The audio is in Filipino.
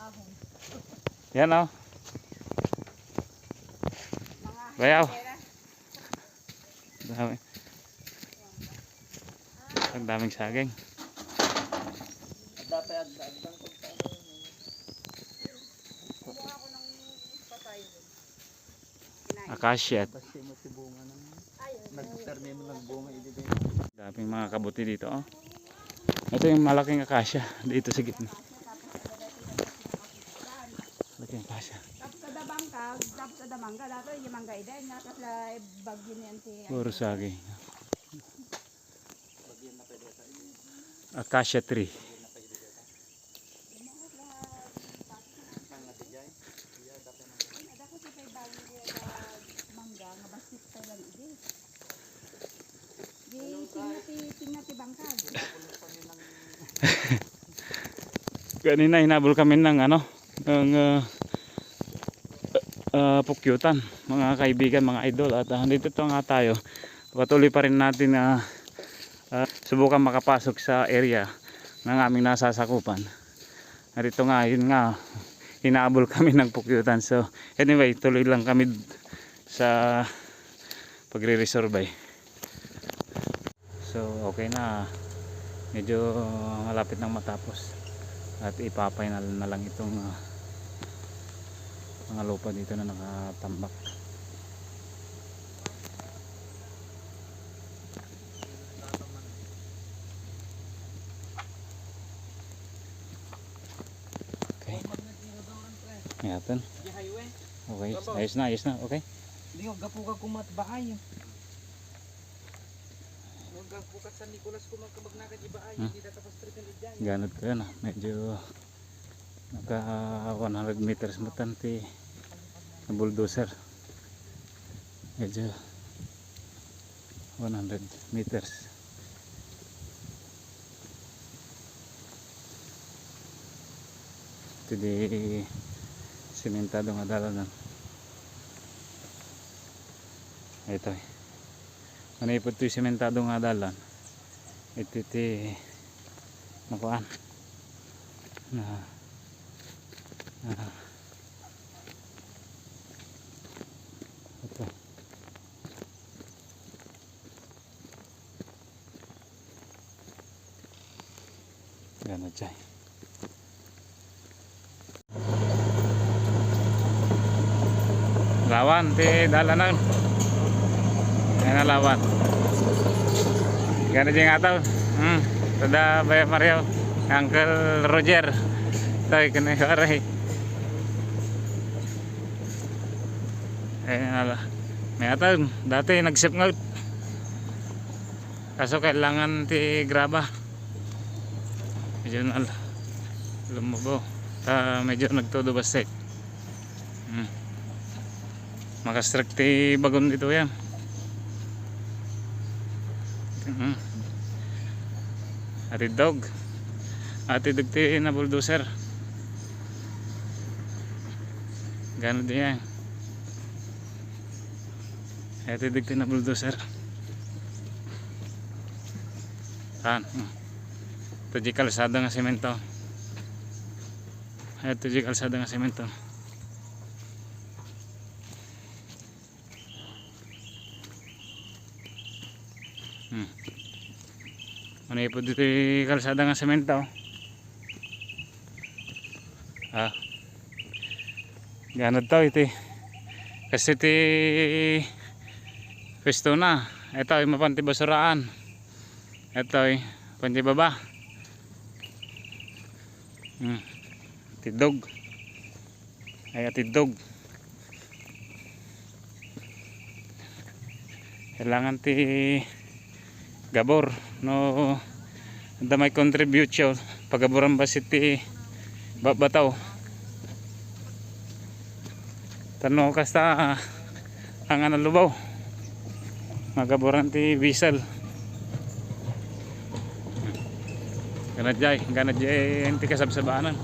ahon. Yan oh. Bayaw. Dami. Ang daming saging. Dapat agdang ko sa Kumuha ako ng patay. Acacia. kasi matibunga ng nagtermino ng bunga ibigay. Daming mga kabuti dito oh. Ito yung malaking acacia dito sa gitna. Malaking acacia. Tapos sa dabangka, tapos sa damangga, dato yung mangga iden, tapos la bagyo niyan si Puro saging. Acacia tree. Dako si kay bagyo mangga nga basit pa lang ide. Di tingati bangkag. Kanina hinabol kami ng ano, ng pukyutan, mga kaibigan, mga idol at dito nga tayo. Patuloy pa rin natin na subukan makapasok sa area ng aming nasasakupan. At ito nga, yun nga, hinabol kami ng pukyutan. So anyway, tuloy lang kami sa pagre-resurvey. So okay na, medyo malapit nang matapos at ipapay na lang itong mga lupa dito na nakatambak. Okay. Ngayon. Okay, ayos na, okay. Hindi ko gapuka kumatbahay. Bukas sa Nicolas ko magkabagnakan ibaay, hindi tapos triple dyan. Ganod ko yun medyo naka 100 meters matanti na bulldozer. Medyo 100 meters. Ito di simentado nga dalanan. Ito manipod ito yung simentado nga dalan. Ito nakuhaan na ito gano'n dyan lawan ti dalanan yan na lawan gano'n dyan nga tao tada Bay Mario Uncle Roger tayo kanay may atang dati nag-sip nga kaso kailangan ti graba medyo na lumubo medyo nagtodo basik makastrek ti bagon dito yan atidog ti na bulldozer gano'n din yan atidog ti na bulldozer ito di kalsada nga semento ano po dito yung kalsada nga semento ganod to ito kasi iti pwesto na ito yung mapanti basuraan ito yung panti baba tidog ay atidog kailangan ti gabor no damay contribution pagaboran ba si ti babataw tanong kasta ang analubaw magaboran ti bisal ganad jay hindi kasabsabanan